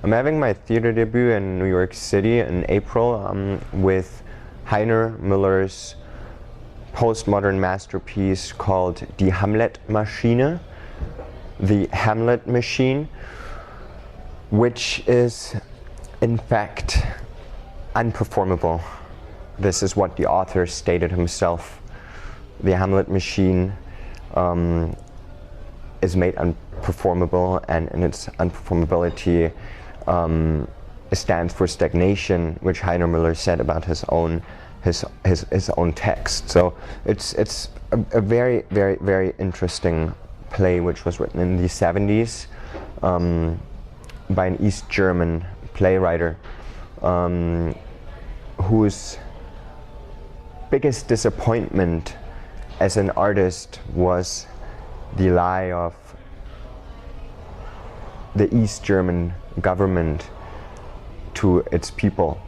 I'm having my theater debut in New York City in April with Heiner Müller's postmodern masterpiece called Die Hamlet-Maschine, the Hamlet Machine, which is in fact unperformable. This is what the author stated himself. The Hamlet Machine is made unperformable, and in its unperformability stands for stagnation, which Heiner Müller said about his own text. So it's a very, very, very interesting play which was written in the 70s by an East German playwright whose biggest disappointment as an artist was the lie of the East German government to its people.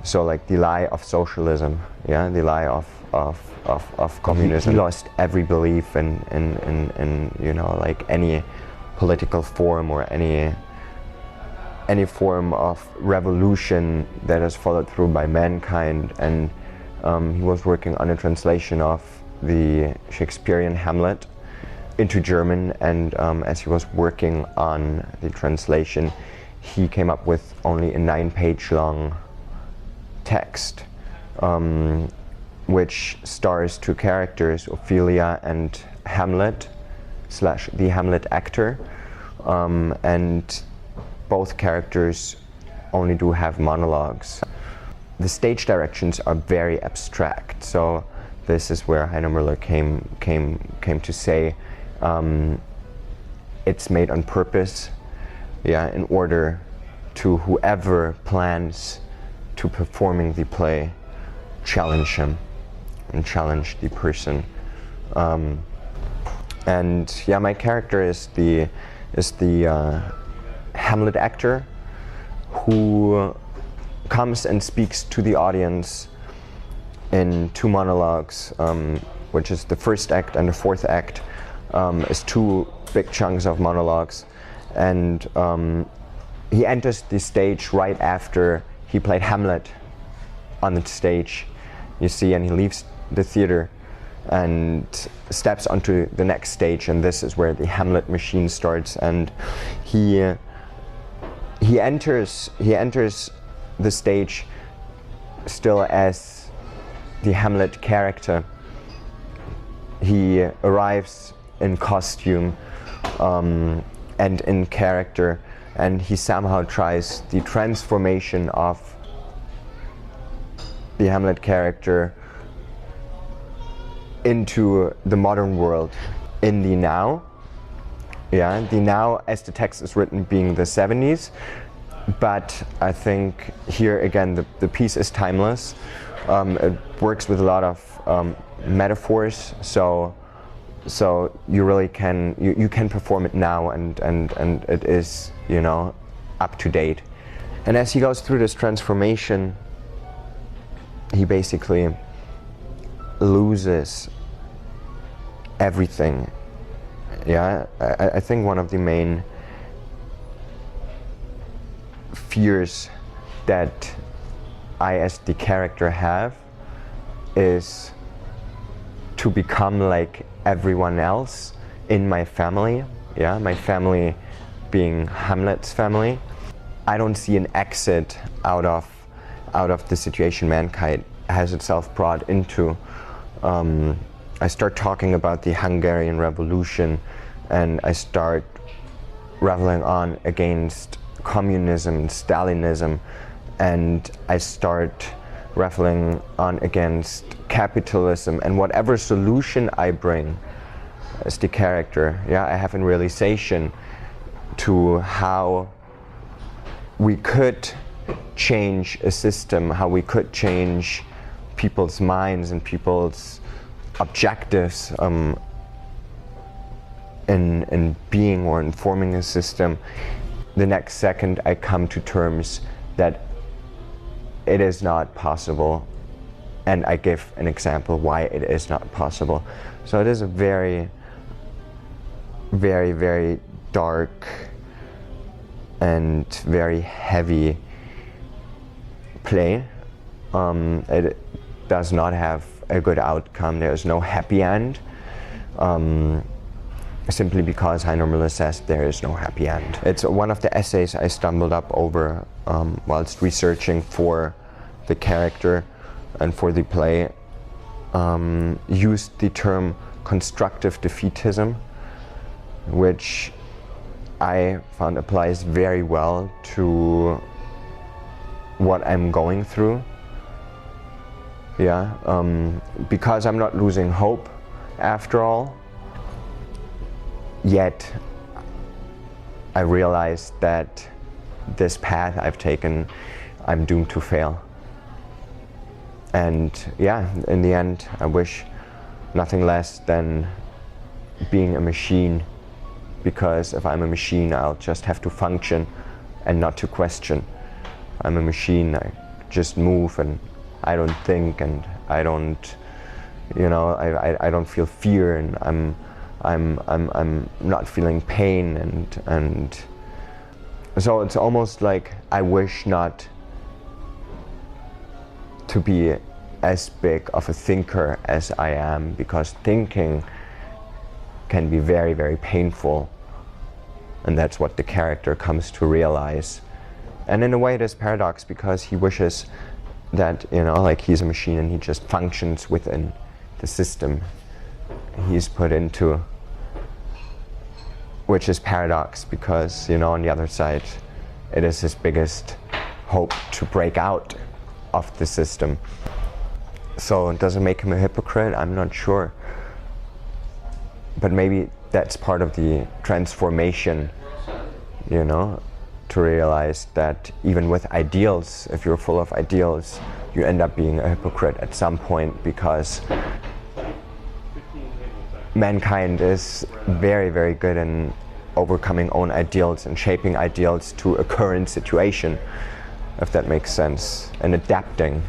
So like the lie of socialism, yeah, the lie of communism. He lost every belief in you know, like any political form or any form of revolution that is followed through by mankind, and he was working on a translation of the Shakespearean Hamlet into German, and as he was working on the translation, he came up with only a 9-page long text, which stars two characters, Ophelia and Hamlet / the Hamlet actor, and both characters only do have monologues. The stage directions are very abstract, so this is where Heiner Müller came to say it's made on purpose, yeah, in order to whoever plans to performing the play challenge him and challenge the person. And yeah, my character is the Hamlet actor who comes and speaks to the audience in two monologues, which is the first act and the fourth act, is two big chunks of monologues, and he enters the stage right after he played Hamlet on the stage, you see, and he leaves the theater and steps onto the next stage, and this is where the Hamlet machine starts. And he enters the stage still as the Hamlet character. He arrives in costume and in character, and he somehow tries the transformation of the Hamlet character into the modern world, in the now. Yeah, the now as the text is written being the 70s, but I think here again the piece is timeless. It works with a lot of metaphors, so you really can you can perform it now, and it is, you know, up to date. And as he goes through this transformation, he basically loses everything. Yeah, I think one of the main fears that I as the character have is to become like everyone else in my family. Yeah, my family being Hamlet's family. I don't see an exit out of the situation mankind has itself brought into. I start talking about the Hungarian Revolution, and I start reveling on against communism and Stalinism, and I start reveling on against capitalism, and whatever solution I bring as the character, yeah, I have a realization to how we could change a system, how we could change people's minds and people's objectives in being or in forming a system. The next second I come to terms that it is not possible, and I give an example why it is not possible. So it is a very, very, very dark and very heavy play. It does not have a good outcome. There is no happy end. Simply because Heiner Müller says there is no happy end. It's one of the essays I stumbled up over whilst researching for the character and for the play. Used the term constructive defeatism, which I found applies very well to what I'm going through. Yeah, because I'm not losing hope after all. Yet I realized that this path I've taken, I'm doomed to fail. And yeah, in the end, I wish nothing less than being a machine, because if I'm a machine, I'll just have to function and not to question. I'm a machine, I just move and I don't think, and I don't, I don't feel fear, and I'm not feeling pain, and so it's almost like I wish not to be as big of a thinker as I am, because thinking can be very, very painful, and that's what the character comes to realize. And in a way it is paradox, because he wishes that, like he's a machine and he just functions within the system he's put into, which is paradox, because on the other side it is his biggest hope to break out of the system. So does it make him a hypocrite? I'm not sure, but maybe that's part of the transformation, to realize that even with ideals, if you're full of ideals, you end up being a hypocrite at some point, because mankind is very, very good in overcoming own ideals and shaping ideals to a current situation, if that makes sense, and adapting.